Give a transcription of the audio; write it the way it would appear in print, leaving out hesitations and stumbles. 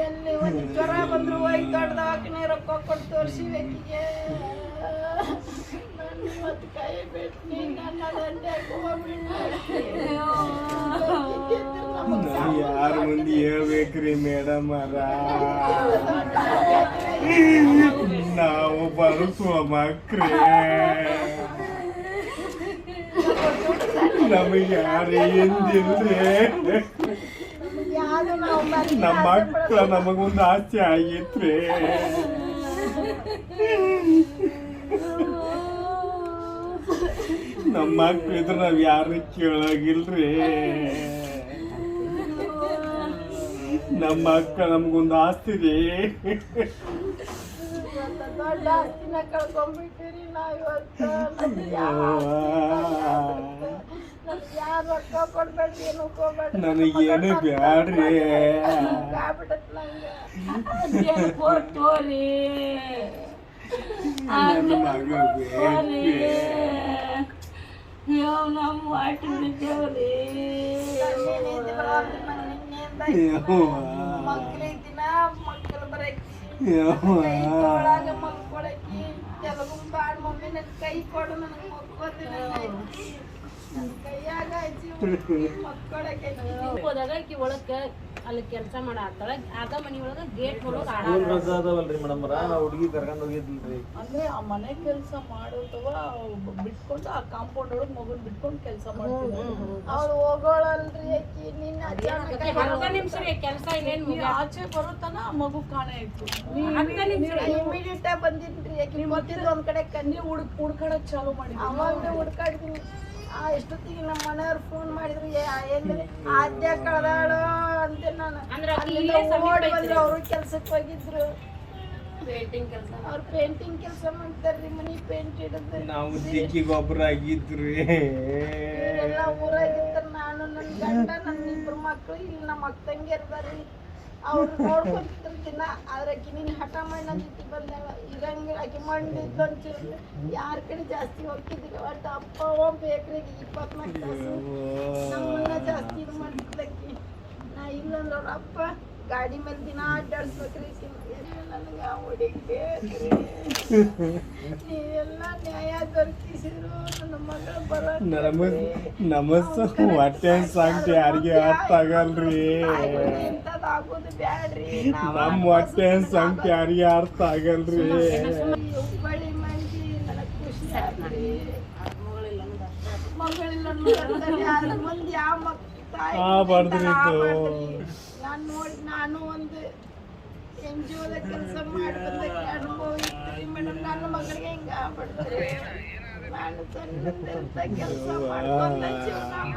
ಎಲ್ಲಿ ಒಂದು ಜ್ವರ ಬಂದ್ರು ಹೋಗಿ ದೊಡ್ಡ ದವಾಖಾನೆ ರೊಕ್ಕ ಕೊಟ್ಟು ತೋರಿಸಿಬೇಕಿಗೆ ನಾನು ಇವತ್ತು ಕೈ ಬಿಟ್ಟು ನನ್ನ ದಂಡ್ಯಾಗ ಯಾರ ಮುಂದೆ ಹೇಳ್ಬೇಕ್ರಿ ಮೇಡಮ್ ನಾವು ಬರುಸುವ ಮಕ್ರೇ ನಮಗೆ ಯಾರು ಎಂದಿಲ್ರಿ ನಮ್ಮ ಮಕ್ಕಳ ನಮಗೊಂದು ಆಸೆ ಆಗೈತ್ರಿ ನಮ್ಮ ಮಕ್ಳಿದ್ರೆ ನಾವ್ ಯಾರು ಕೇಳಾಗಿಲ್ರಿ ನಮ್ಮ ಮಕ್ಕ ನಮಗೊಂದು ಆಸ್ತಿ ರೀ ದೊಡ್ಡ ಆಸ್ತಿನ ಕಳ್ಕೊಂಡ್ಬಿಟ್ಟಿರಿ ನಾವ್ ಇವತ್ತು ಯಾರು ರೊಕ್ಕ ಕೊಡ್ಬೇಡ್ರಿ ಏನು ಹೋಗ್ಬೇಡ್ರಿ ನನಗೇನು ಬ್ಯಾಡ್ರಿ ಆಗ್ಬಿಟ್ಟತ್ ನಂಗೆ ನನ್ನ ಮಗ ಬೇಡ್ರಿ ನಮ್ಮ ವಾಟಿ ಬಿದ್ದೇವ್ರಿ ಮಕ್ಳಿದ್ದಿನ ಮಕ್ಕಳು ಬರಕ್ಕಿ ಒಳಗ ಮಲ್ಕೊಳಕ್ಕಿ ಕೆಲವು ಬಾಡ್ ಮಮ್ಮಿ ನನ್ ಕೈ ಕೊಡು ನನಗೆ ಮಕ್ಕೋತೀನಿ ನನ್ನ ಕೈಯಾಗ ಮಕ್ಕೊಳಕ್ಕೆ ಹೋದಾಗ ಆಕಿ ಒಳಗ ಅಲ್ಲಿ ಕೆಲಸ ಮಾಡಾತಾಳ ಆಗ ಮನಿ ಒಳಗ ಗೇಟ್ ಒಳಗ ಅದಾವಲ್ರಿ ಮೇಡಮ್ ಹುಡುಗಿ ಕರ್ಕೊಂಡು ಹೋಗಿದ್ಲ್ರಿ ಅಂದ್ರೆ ಆ ಮನೆ ಕೆಲಸ ಮಾಡೋತವ ಬಿಟ್ಕೊಂಡು ಆ ಕಾಂಪೌಂಡ್ ಒಳಗೆ ಮಗುನ್ ಬಿಟ್ಕೊಂಡು ಕೆಲಸ ಮಾಡ್ತೀವಿ ಅವ್ರು ಹೋಗೋಳಲ್ರಿ ಆಕಿ ನಿನ್ನ ಹತ್ತು ನಿಮಿಷ ಕೆಲಸ ಇನ್ನೇನು ನೀವ್ ಆಚೆ ಬರೋತನ ಆ ಮಗು ಕಾಣೆ ಇತ್ತು ಇಮಿಡಿಯೇಟ್ ಆಗಿ ಬಂದಿದ್ರಿ ಆಕಿ ಗೊತ್ತಿದ್ದು ಒಂದ್ ಕಡೆ ಕಣ್ಣಿ ಹುಡ್ಕಾಡಕ್ ಚಾಲು ಮಾಡಿದ್ವಿ ಅವಾಗ ಹುಡ್ಕಾಡ್ತೀನಿ ಎಷ್ಟೊತ್ತಿಗೆ ನಮ್ಮ ಮನೆಯವ್ರು ಫೋನ್ ಮಾಡಿದ್ರು ಎಲ್ಲಿ ಆದ್ಯ ಕಳೆದಾಳು ಅಂತೆ ನಾನು ಓಡಿ ಬಂದ್ರು ಅವರು ಕೆಲ್ಸಕ್ಕೆ ಹೋಗಿದ್ರು ಪೇಂಟಿಂಗ್ ಕೆಲಸ ಅವ್ರು ಪೇಂಟಿಂಗ್ ಕೆಲಸ ಮಾಡ್ತಾರ್ರಿ ಮನಿ ಪೇಂಟ್ ಹಿಡಿದು ನಾವು ದಿಕ್ಕಿ ಗೊಬ್ಬರ ಆಗಿದ್ರಿ ಇವರೆಲ್ಲ ಊರಾಗಿರ್ತಾರ ನಾನು ನನ್ನ ಗಂಡ ನನ್ನ ಇಬ್ರು ಮಕ್ಳು ಇಲ್ಲಿ ನಮ್ಮ ಅಕ್ಕ ತಂಗಿ ಇರ್ತಾರ್ರಿ ಅವ್ರು ನೋಡ್ಕೊಂತಿದ್ರು ದಿನ ಆದ್ರೆ ಆಕಿ ನೀನ್ ಹಠ ಮಾಡಿ ನನ್ನ ಜೊತೆ ಬಂದಾಗ ಇರಂಗ ಆಕಿ ಮಂಡಿದ್ದು ಒಂಚೂರು ಯಾರ ಕಡೆ ಜಾಸ್ತಿ ಹೋಗ್ತಿದ್ದಿಲ್ಲ ಒಟ್ಟು ಅಪ್ಪ ಬೇಕ್ರಿಗೆ 24 ತಾಸು ನಮ್ಮನ್ನ ಜಾಸ್ತಿ ಇದು ಮಾಡ್ತಿದ್ದಕ್ಕಿ ನಾ ಇಲ್ಲಂದ್ರೆ ಅವ್ರ ಅಪ್ಪ ಗಾಡಿ ಮೇಲೆ ದಿನ ಅಡ್ಡಾಡ್ಸ್ಬೇಕ್ರಿ ನನಗೆ ಹುಡುಗಿ ಬೇಕ್ರಿ ನೀವೆಲ್ಲ ನ್ಯಾಯ ದೊರಕಿಸಿದ್ರು ನನ್ನ ಮಗಳು ನಮಸ್ ಹೊಟ್ಟೆ ಸಾಂಗ್ತಿ ಯಾರಿಗೆ ಅರ್ಥ ಆಗಲ್ರಿ ಆಗೋದು ಬ್ಯಾಡ್ರಿ ನಮ್ಮ ಹೊಟ್ಟೆ ಸಾಂಗ್ತಿ ಯಾರಿಗೆ ಅರ್ಥ ಆಗಲ್ರಿ ಹುಬ್ಬಳ್ಳಿ ಮಂದಿ ನನಗೆ ಖುಷಿ ಆಗ್ರಿ ಮಗಳಿಲ್ಲ ಮಂದಿ ಯಾವ ನಾನು ನೋಡಿ ನಾನು ಒಂದು NGO ಕೆಲಸ ಮಾಡಿ ಬಂದಕ್ಕೆ ಅನುಭವ ಇತ್ತು ಮೇಡಮ್ ನನ್ನ ಮಗಳಿಗೆ ಹಿಂಗ ಆಗ್ಬಿಡ್ತಾರೆ ನಾನು ಸಣ್ಣ ಕೆಲಸ ಮಾಡ್ಕೊಂಡ ಜೀವನ